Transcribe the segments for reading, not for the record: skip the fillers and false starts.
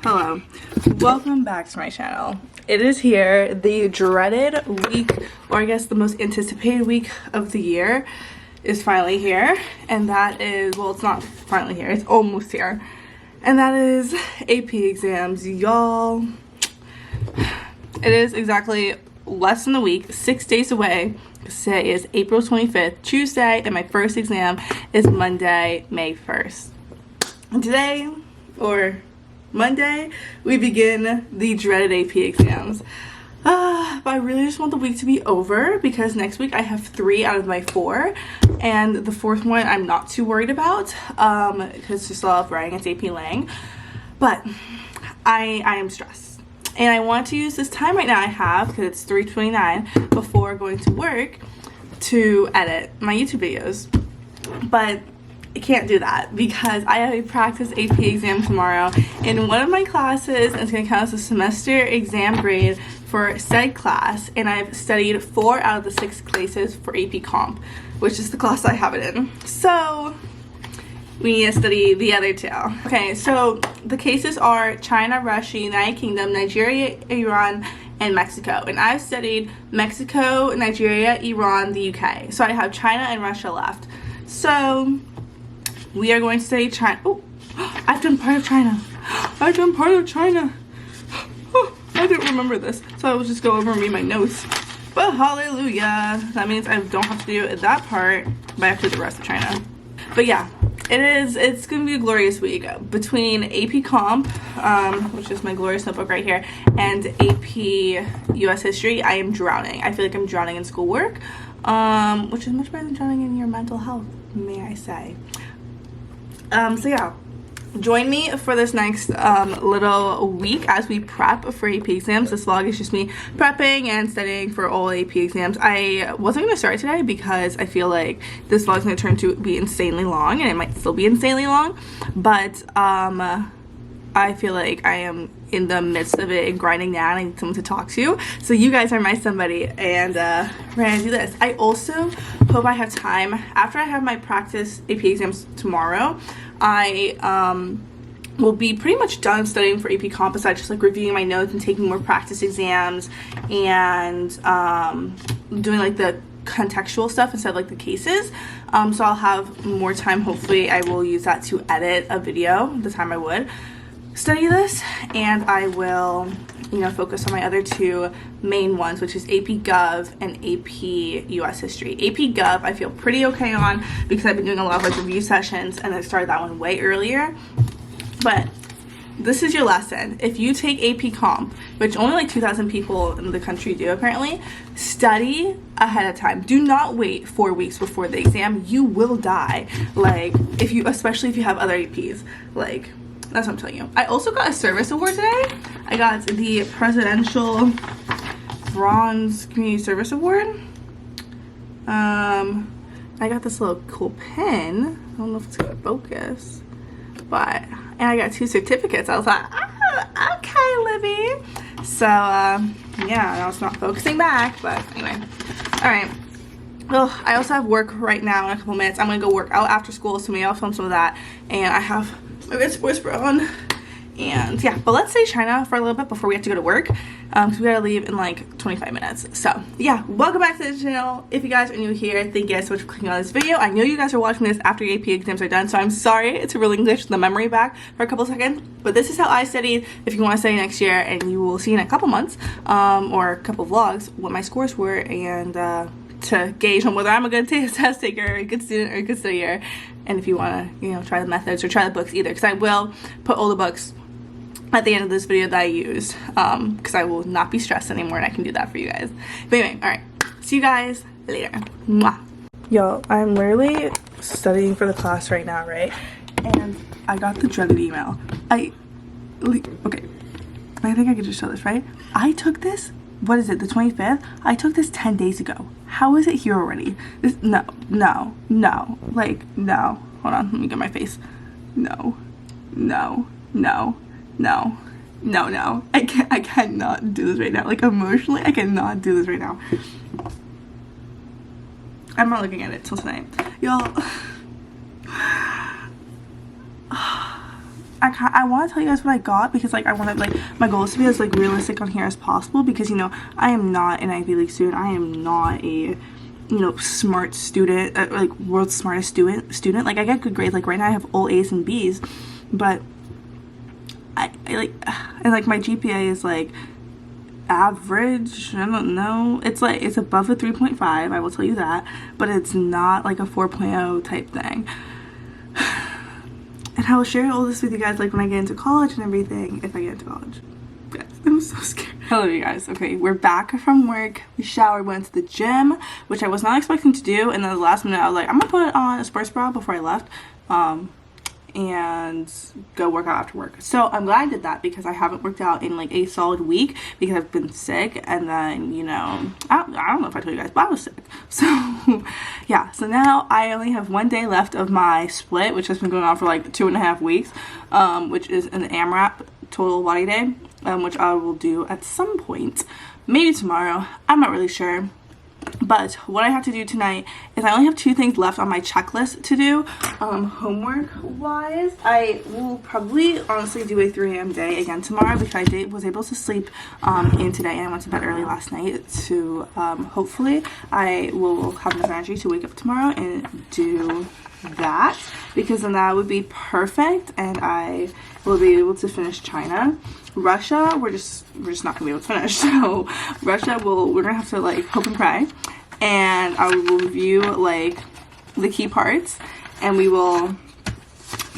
Hello, welcome back to my channel. It is here, the dreaded week, or I guess the most anticipated week of the year is finally here, and that is, well, it's not finally here, it's almost here, and that is AP exams, y'all. It is exactly less than a week, 6 days away. Today is April 25th, Tuesday, and my first exam is Monday, May 1st. And today, or Monday, we begin the dreaded AP exams. But I really just want the week to be over because next week I have 3 out of my 4, and the 4th one I'm not too worried about because just love writing, it's AP Lang. But I am stressed, and I want to use this time right now I have, because it's 3:29 before going to work, to edit my YouTube videos. But I can't do that because I have a practice AP exam tomorrow in one of my classes, and it's going to count as a semester exam grade for said class, and I've studied 4 out of the 6 classes for AP Comp, which is the class I have it in. So we need to study the other 2. Okay, so the cases are China, Russia, United Kingdom, Nigeria, Iran, and Mexico. And I've studied Mexico, Nigeria, Iran, the UK. So I have China and Russia left. So we are going to study China. Oh, I've done part of China. I've done part of China. Oh, I didn't remember this, so I will just go over and read my notes. But hallelujah. That means I don't have to do that part, but I have to do the rest of China. But yeah, it's going to be a glorious week. Between AP Comp, which is my glorious notebook right here, and AP US History, I am drowning. I feel like I'm drowning in schoolwork, which is much better than drowning in your mental health, may I say. So yeah, join me for this next little week as we prep for AP exams. This vlog is just me prepping and studying for all AP exams. I wasn't going to start today because I feel like this vlog is going to turn to be insanely long, and it might still be insanely long, but I feel like I am in the midst of it and grinding down. I need someone to talk to, so you guys are my somebody, and we're gonna do this. I also hope I have time after I have my practice AP exams tomorrow. I will be pretty much done studying for AP Comp, besides just like reviewing my notes and taking more practice exams and doing like the contextual stuff instead of like the cases. So I'll have more time. Hopefully I will use that to edit a video the time I would study this, and I will, you know, focus on my other 2 main ones, which is AP Gov and AP US History. AP Gov I feel pretty okay on because I've been doing a lot of like review sessions, and I started that one way earlier. But this is your lesson. If you take AP Comp, which only like 2,000 people in the country do apparently, study ahead of time. Do not wait 4 weeks before the exam. You will die. Like, if you, especially if you have other APs, like, that's what I'm telling you. I also got a service award today. I got the Presidential Bronze Community Service Award. I got this little cool pen. I don't know if it's gonna focus, but, and I got 2 certificates. I was like, oh, okay, Livvy. So, yeah, now it's not focusing back, but anyway. All right. Well, I also have work right now in a couple minutes. I'm gonna go work out after school, so maybe I'll film some of that. And I have my whisper on, and yeah, but let's say China for a little bit before we have to go to work, because we gotta leave in like 25 minutes. So yeah, welcome back to the channel. If you guys are new here, thank you guys so much for clicking on this video. I know you guys are watching this after your AP exams are done, so I'm sorry to relinquish the memory back for a couple seconds, but this is how I studied. If you want to study next year, and you will see in a couple months or a couple vlogs what my scores were, and to gauge on whether I'm a good test taker, a good student, or a good studier. And if you want to, you know, try the methods or try the books either, because I will put all the books at the end of this video that I used, because I will not be stressed anymore, and I can do that for you guys. But anyway, all right, see you guys later. Mwah. Yo, I'm literally studying for the class right now, right? And I got the dreaded email. Okay, I think I could just show this, right? I took this, what is it, the 25th? I took this 10 days ago. How is it here already? This, no, like, no. Hold on, let me get my face. No. I cannot do this right now. Like, emotionally, I cannot do this right now. I'm not looking at it till tonight. Y'all. I want to tell you guys what I got, because like I want to, like, my goal is to be as like realistic on here as possible, because you know I am not an Ivy League student. I am not a, you know, smart student, like world's smartest student. Like I get good grades. Like right now I have all A's and B's, but I like, and like my GPA is like average. I don't know, it's like, it's above a 3.5, I will tell you that, but it's not like a 4.0 type thing. And I will share all this with you guys like when I get into college and everything, if I get into college. Guys, I'm so scared. Hello you guys. Okay, we're back from work. We showered, went to the gym, which I was not expecting to do, and then the last minute I was like, I'm gonna put on a sports bra before I left and go work out after work. So I'm glad I did that, because I haven't worked out in like a solid week because I've been sick. And then, you know, I don't know if I told you guys, but I was sick. So yeah, so now I only have 1 day left of my split, which has been going on for like 2.5 weeks, which is an AMRAP, total body day, which I will do at some point, maybe tomorrow, I'm not really sure. But what I have to do tonight is I only have 2 things left on my checklist to do, homework wise. I will probably honestly do a 3 a.m. day again tomorrow, because I was able to sleep in today, and I went to bed early last night, to hopefully I will have enough energy to wake up tomorrow and do that, because then that would be perfect, and I will be able to finish China. Russia, we're just not gonna be able to finish. So Russia, we're gonna have to like hope and pray, and I will review like the key parts, and we will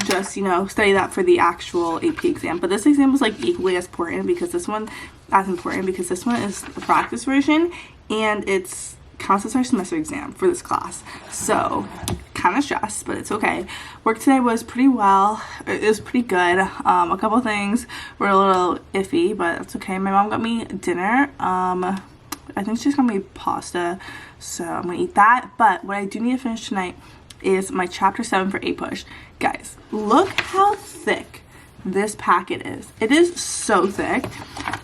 just, you know, study that for the actual AP exam. But this exam was like equally as important, because this one is the practice version, and it's counts as our semester exam for this class. So kind of stressed, but it's okay. Work today was pretty well. It was pretty good. A couple things were a little iffy, but that's okay. My mom got me dinner. I think she's got me pasta, so I'm gonna eat that. But what I do need to finish tonight is my chapter 7 for APUSH. Guys, look how thick this packet is. It is so thick.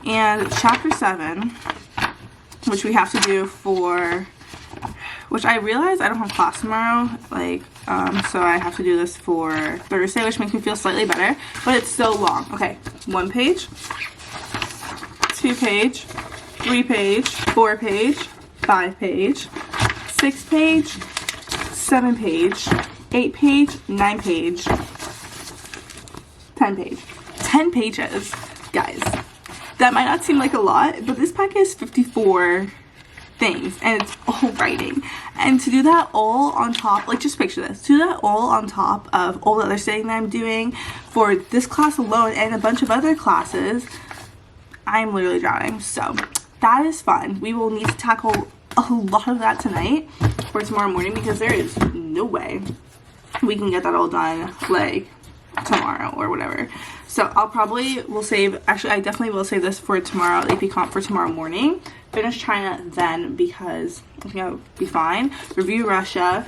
And chapter 7, which we have to do for, which I realize I don't have class tomorrow, like, so I have to do this for Thursday, which makes me feel slightly better, but it's still long. Okay, 1 page, 2 page, 3 page, 4 page, 5 page, 6 page, 7 page, 8 page, 9 page, 10 page. 10 pages, guys. That might not seem like a lot, but this packet is 54 things, and it's all writing. And to do that all on top, like, just picture this, to do that all on top of all the other studying that I'm doing for this class alone and a bunch of other classes, I'm literally drowning. So that is fun. We will need to tackle a lot of that tonight for tomorrow morning, because there is no way we can get that all done like tomorrow or whatever. So I definitely will save this for tomorrow, AP Comp for tomorrow morning. Finish China then, because I think I'll be fine. Review Russia,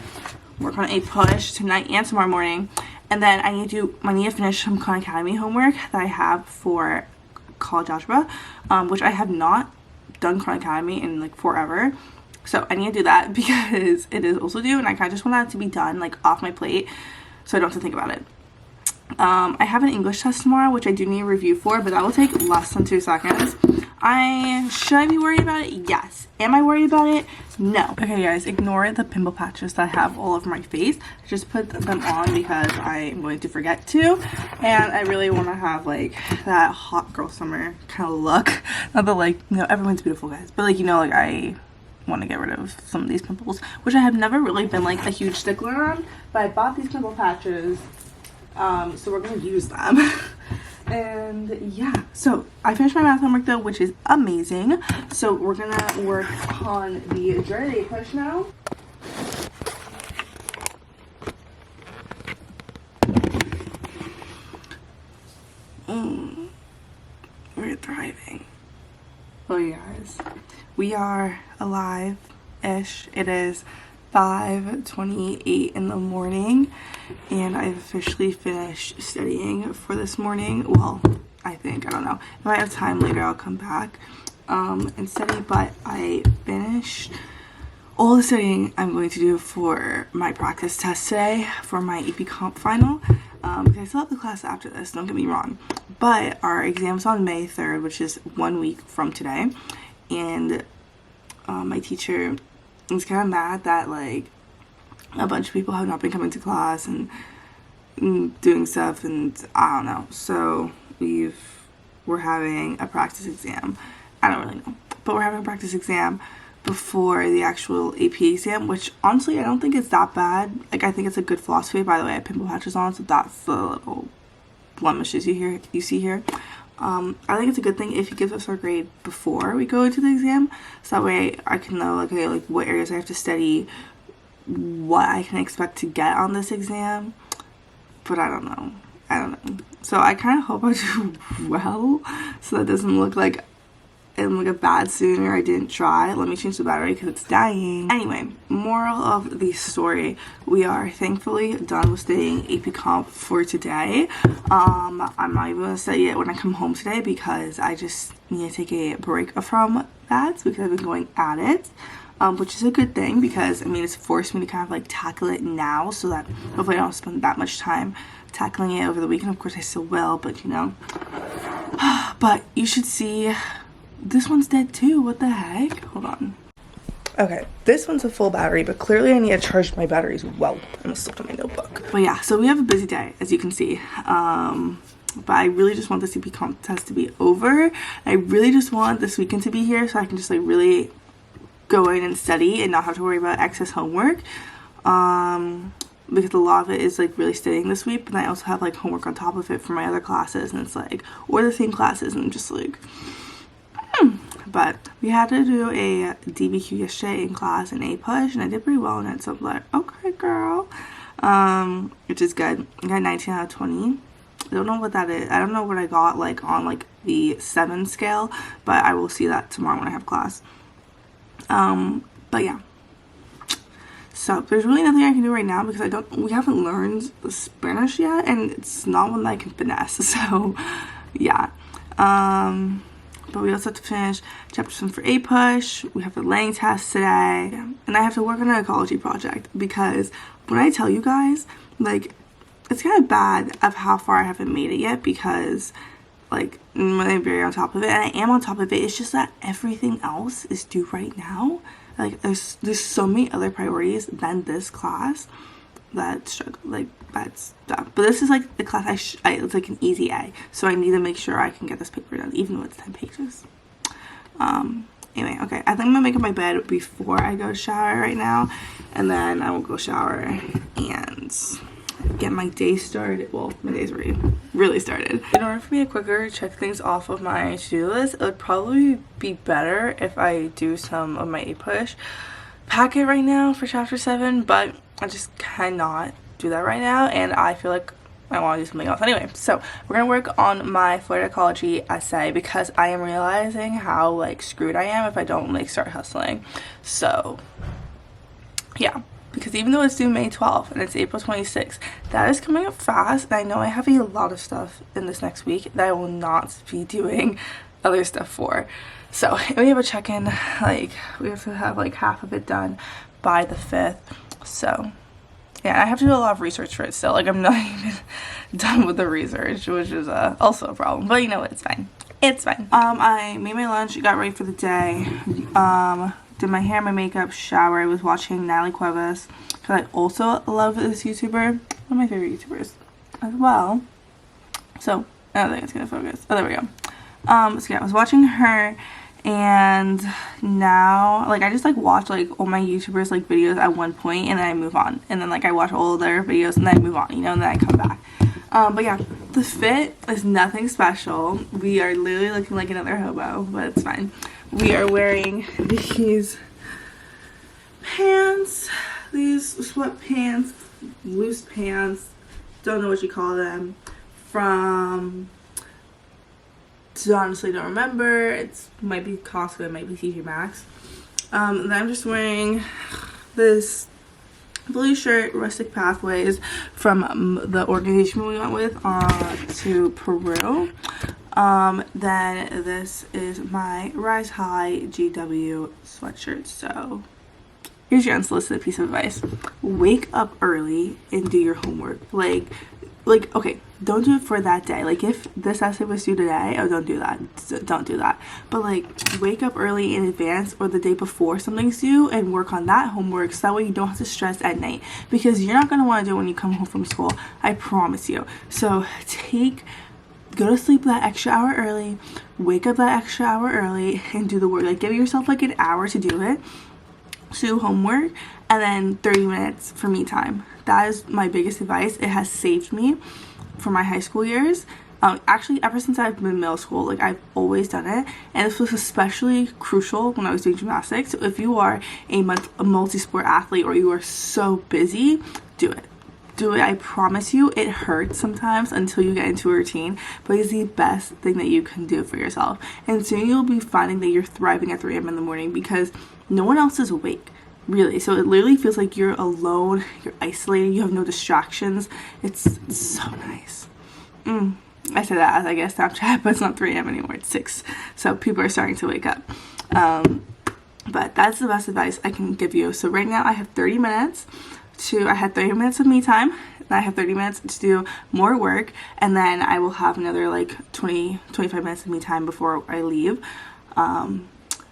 work on APUSH tonight and tomorrow morning. And then I need to finish some Khan Academy homework that I have for college algebra, which I have not done Khan Academy in like forever. So I need to do that, because it is also due, and I kind of just want that to be done like off my plate, so I don't have to think about it. I have an English test tomorrow, which I do need a review for, but that will take less than 2 seconds. Should I be worried about it? Yes. Am I worried about it? No. Okay guys, ignore the pimple patches that I have all over my face. I just put them on because I am going to forget to, and I really want to have like that hot girl summer kind of look. Not that, like, you know, everyone's beautiful, guys, but like, you know, like, I want to get rid of some of these pimples, which I have never really been like a huge stickler on, but I bought these pimple patches, so we're going to use them. And yeah, so I finished my math homework though, which is amazing. So we're gonna work on the dreaded push now. We're thriving. Hello you guys, we are alive-ish. It is 5:28 in the morning, and I've officially finished studying for this morning. Well, I don't know, if I have time later I'll come back and study, but I finished all the studying I'm going to do for my practice test today for my AP Comp final. because I still have the class after this, don't get me wrong. But our exam's on May 3rd, which is 1 week from today. And my teacher is kind of mad that, like, a bunch of people have not been coming to class and doing stuff, and I don't know. So we're having a practice exam. I don't really know. But we're having a practice exam before the actual AP exam, which honestly I don't think it's that bad. Like, I think it's a good philosophy. By the way, I have pimple patches on, so that's the little blemishes you see here. I think it's a good thing if he gives us our grade before we go into the exam, so that way I can know, like, okay, like what areas I have to study, what I can expect to get on this exam. But I don't know. So I kind of hope I do well, so that doesn't look like I'm like a bad student or I didn't try. Let me change the battery because it's dying. Anyway, moral of the story, we are thankfully done with studying AP Comp for today. I'm not even going to study it when I come home today because I just need to take a break from that because I've been going at it. Which is a good thing because, I mean, it's forced me to kind of like tackle it now so that hopefully I don't spend that much time tackling it over the weekend. Of course I still will, but you know. But you should see, this one's dead too. What the heck? Hold on. Okay, this one's a full battery, but clearly I need to charge my batteries well. I almost slipped on my notebook. But yeah, so we have a busy day, as you can see. But I really just want the CP Comp test to be over. I really just want this weekend to be here so I can just like really go in and study and not have to worry about excess homework, because a lot of it is like really studying this week, but I also have like homework on top of it for my other classes, and it's like, or the same classes, and I'm just like, But we had to do a DBQ yesterday in class, an A push, and I did pretty well in it, so I'm like, okay girl, which is good. I got 19 out of 20. I don't know what that is. I don't know what I got like on like the 7 scale, but I will see that tomorrow when I have class. But yeah, so there's really nothing I can do right now because we haven't learned the Spanish yet, and it's not one that I can finesse, so yeah. But we also have to finish chapter 7 for A push. We have the Lang test today, and I have to work on an ecology project because when I tell you guys, like, it's kind of bad of how far I haven't made it yet because, like, I'm very on top of it, and I am on top of it. It's just that everything else is due right now. Like, there's so many other priorities than this class that struggle, like, that's stuff. But this is like the class it's like an easy A, so I need to make sure I can get this paper done, even though it's 10 pages. Anyway, okay, I think I'm gonna make up my bed before I go shower right now, and then I will go shower and get my day started. Well, my day's already really started. In order for me to quicker check things off of my to-do list, it would probably be better if I do some of my A-push packet right now for chapter 7, but I just cannot do that right now, and I feel like I want to do something else. Anyway, so we're gonna work on my Florida ecology essay because I am realizing how like screwed I am if I don't like start hustling. So yeah, because even though it's due May 12th and it's April 26th, that is coming up fast, and I know I have a lot of stuff in this next week that I will not be doing other stuff for. So we have a check-in, like we have to have like half of it done by the 5th. So yeah, I have to do a lot of research for it still. Like, I'm not even done with the research, which is also a problem. But you know what? It's fine. It's fine. I made my lunch, got ready for the day, did my hair, my makeup, shower. I was watching Natalie Cuevas because I also love this YouTuber. One of my favorite YouTubers as well. So, I don't think it's going to focus. Oh, there we go. So yeah, I was watching her. And now, like, I just like watch like all my YouTubers like videos at one point, and then I move on, and then like I watch all their videos and then I move on, you know, and then I come back. But yeah, the fit is nothing special. We are literally looking like another hobo, but it's fine. We are wearing these pants, these sweatpants, loose pants, don't know what you call them, from, honestly don't remember. It might be Costco, it might be TJ Maxx. And I'm just wearing this blue shirt, Rustic Pathways, from the organization we went with to Peru. Then this is my Rise High GW sweatshirt. So here's your unsolicited piece of advice: wake up early and do your homework. Like, like, okay, don't do it for that day. Like, if this essay was due today, oh, don't do that. Don't do that. But like, wake up early in advance or the day before something's due and work on that homework, so that way you don't have to stress at night, because you're not going to want to do it when you come home from school, I promise you. So go to sleep that extra hour early, wake up that extra hour early, and do the work. Like, give yourself like an hour to do it, to do homework, and then 30 minutes for me time. That is my biggest advice. It has saved me for my high school years. Actually, ever since I've been in middle school, like, I've always done it, and this was especially crucial when I was doing gymnastics. So if you are a multi-sport athlete, or you are so busy, do it. Do it. I promise you, it hurts sometimes until you get into a routine, but it's the best thing that you can do for yourself. And soon you'll be finding that you're thriving at 3 a.m. in the morning, because no one else is awake, really. So it literally feels like you're alone, you're isolated, you have no distractions. It's so nice. I say that as I guess Snapchat, but it's not 3 a.m. anymore, it's 6. So people are starting to wake up. But that's the best advice I can give you. So right now I have 30 minutes. I had 30 minutes of me time, and I have 30 minutes to do more work, and then I will have another like 25 minutes of me time before I leave.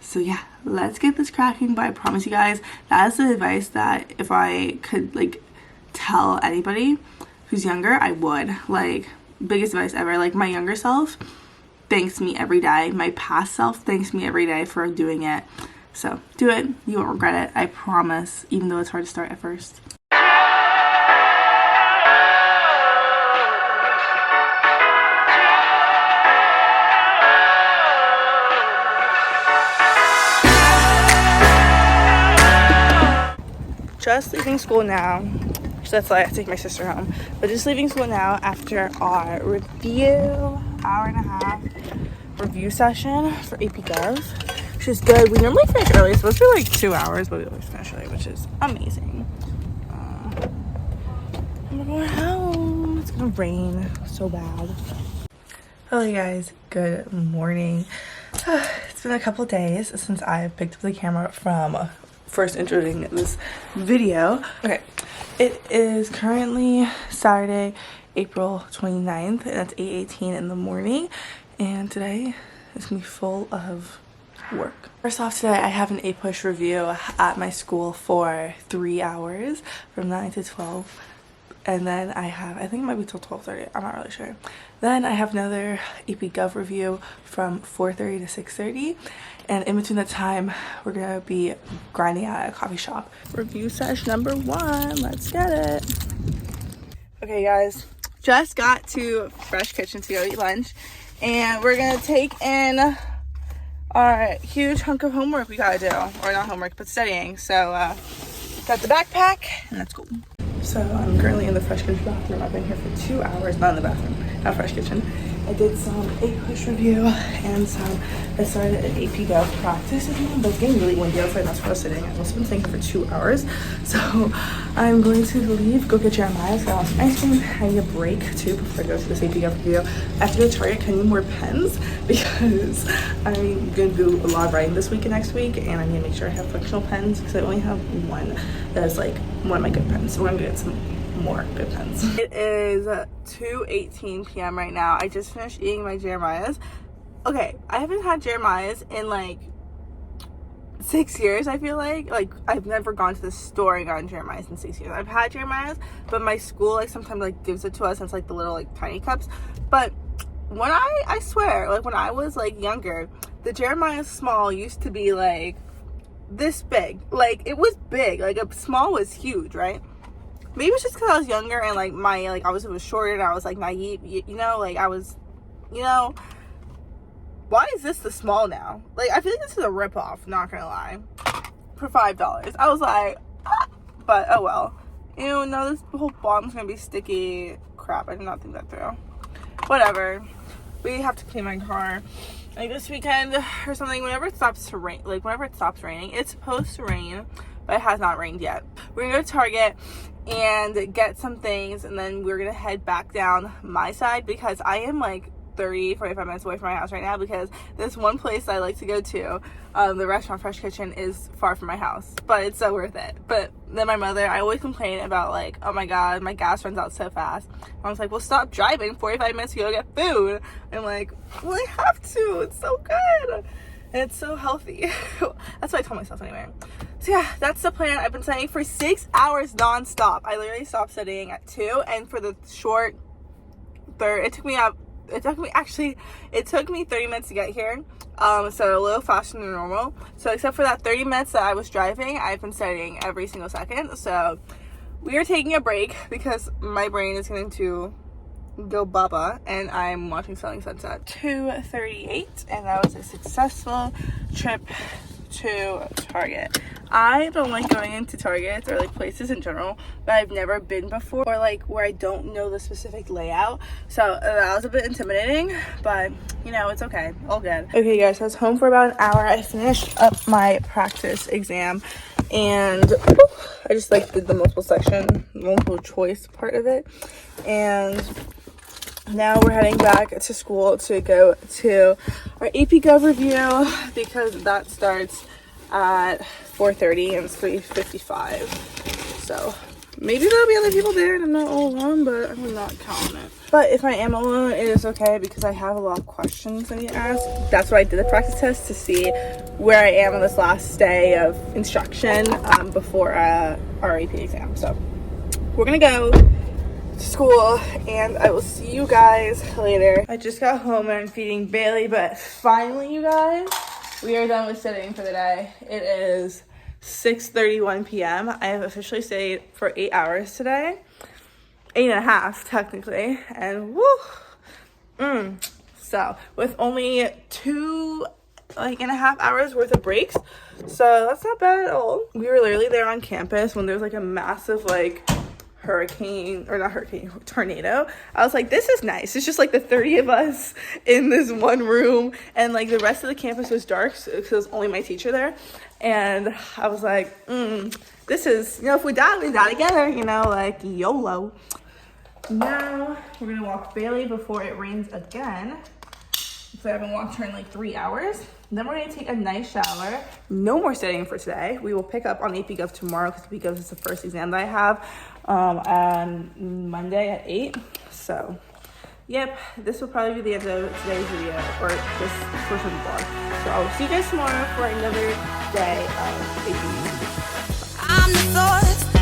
So yeah, let's get this cracking. But I promise you guys, that is the advice that if I could like tell anybody who's younger, I would. Like, biggest advice ever. Like, my younger self thanks me every day. My past self thanks me every day for doing it. So do it. You won't regret it, I promise, even though it's hard to start at first. Just leaving school now. That's why I have to take my sister home. But just leaving school now after our hour and a half review session for AP Gov, which is good. We normally finish early. It's supposed to be like 2 hours, but we always finish early, which is amazing. We're going home. It's gonna rain so bad. Hello guys, good morning. It's been a couple days since I picked up the camera from first introducing this video. Okay, it is currently Saturday, April 29th, and it's 8:18 in the morning, and today is gonna be full of work. First off, today I have an A-push review at my school for 3 hours from 9 to 12, and then I think it might be till 12:30, I'm not really sure. Then I have another AP Gov review from 4:30 to 6:30, and in between that time we're gonna be grinding out at a coffee shop. Review session number 1, let's get it. Okay guys, just got to Fresh Kitchen to go eat lunch, and we're gonna take in our huge hunk of homework we gotta do, or not homework but studying. So got the backpack and that's cool. So I'm currently in the Fresh Kitchen bathroom. I've been here for 2 hours, not in the bathroom, not Fresh Kitchen. I did some A-push review and I started an AP Gov practice again, but it's getting really windy outside, that's where I was sitting. I've also been sitting here for 2 hours. So I'm going to leave, go get Jeremiah, so I want some ice cream. I need a break too before I go to this AP Gov review. I have to go to Target, I need more pens because I'm going to do a lot of writing this week and next week, and I need to make sure I have functional pens because I only have one that is like one of my good pens. So I'm going to get some more good pens. It is 2:18 p.m. right now. I just finished eating my Jeremiah's. Okay, I haven't had Jeremiah's in like 6 years, I feel like. Like, I've never gone to the store and gotten Jeremiah's in 6 years. I've had Jeremiah's, but my school like sometimes like gives it to us, and it's like the little like tiny cups. But when I swear, like when I was like younger, the Jeremiah's small used to be like this big. Like, it was big. Like, a small was huge, right? Maybe it's just because I was younger and like I was shorter and I was like naive, you know, like I was, you know. Why is this the small now? Like, I feel like this is a ripoff, not gonna lie, for $5. I was like, ah, but oh well. Ew, no, this whole bottom's gonna be sticky. Crap, I did not think that through. Whatever. We have to clean my car like this weekend or something, whenever it stops to rain. Like, whenever it stops raining. It's supposed to rain, but it has not rained yet. We're gonna go to Target and get some things, and then we're gonna head back down my side because I am like 45 minutes away from my house right now because this one place I like to go to, the restaurant Fresh Kitchen, is far from my house, but it's so worth it. But then my mother, I always complain about like, oh my god, my gas runs out so fast. I was like, well, stop driving 45 minutes to go get food. I'm like, well, I have to, it's so good and it's so healthy. That's what I told myself anyway. So yeah, that's the plan. I've been studying for 6 hours non-stop. I literally stopped studying at 2, and for the short third, it took me 30 minutes to get here, so a little faster than normal. So except for that 30 minutes that I was driving, I've been studying every single second. So we are taking a break because my brain is going to go baba, and I'm watching Selling Sunset. 2:38, and that was a successful trip to Target. I don't like going into Targets or like places in general that I've never been before, or like where I don't know the specific layout. So that was a bit intimidating, but you know, it's okay, all good. Okay guys, so I was home for about an hour. I finished up my practice exam, and I just like did the multiple choice part of it, and now we're heading back to school to go to our AP Gov review because that starts at 4:30 and it's 3:55. So maybe there'll be other people there and I'm not all alone, but I'm not counting it. But if I am alone, it is okay because I have a lot of questions I need to ask. That's why I did the practice test, to see where I am on this last day of instruction before our AP exam. So we're gonna go to school and I will see you guys later. I just got home and I'm feeding Bailey, but finally, you guys, we are done with studying for the day. It is 6:31 p.m. I have officially stayed for 8 hours today. 8.5 technically, and woo. So with only 2.5 hours worth of breaks, so that's not bad at all. We were literally there on campus when there was like a massive tornado. I was like, this is nice. It's just like the 30 of us in this one room, and like the rest of the campus was dark because it was only my teacher there. And I was like, this is, you know, if we die together, you know, like YOLO. Now we're gonna walk Bailey before it rains again. So I haven't walked her in like 3 hours. Then we're gonna take a nice shower. No more studying for today. We will pick up on AP Gov tomorrow because AP Gov is the first exam that I have on Monday at 8. So, yep, this will probably be the end of today's video, or this portion of the vlog. So I will see you guys tomorrow for another day of AP. I'm the thought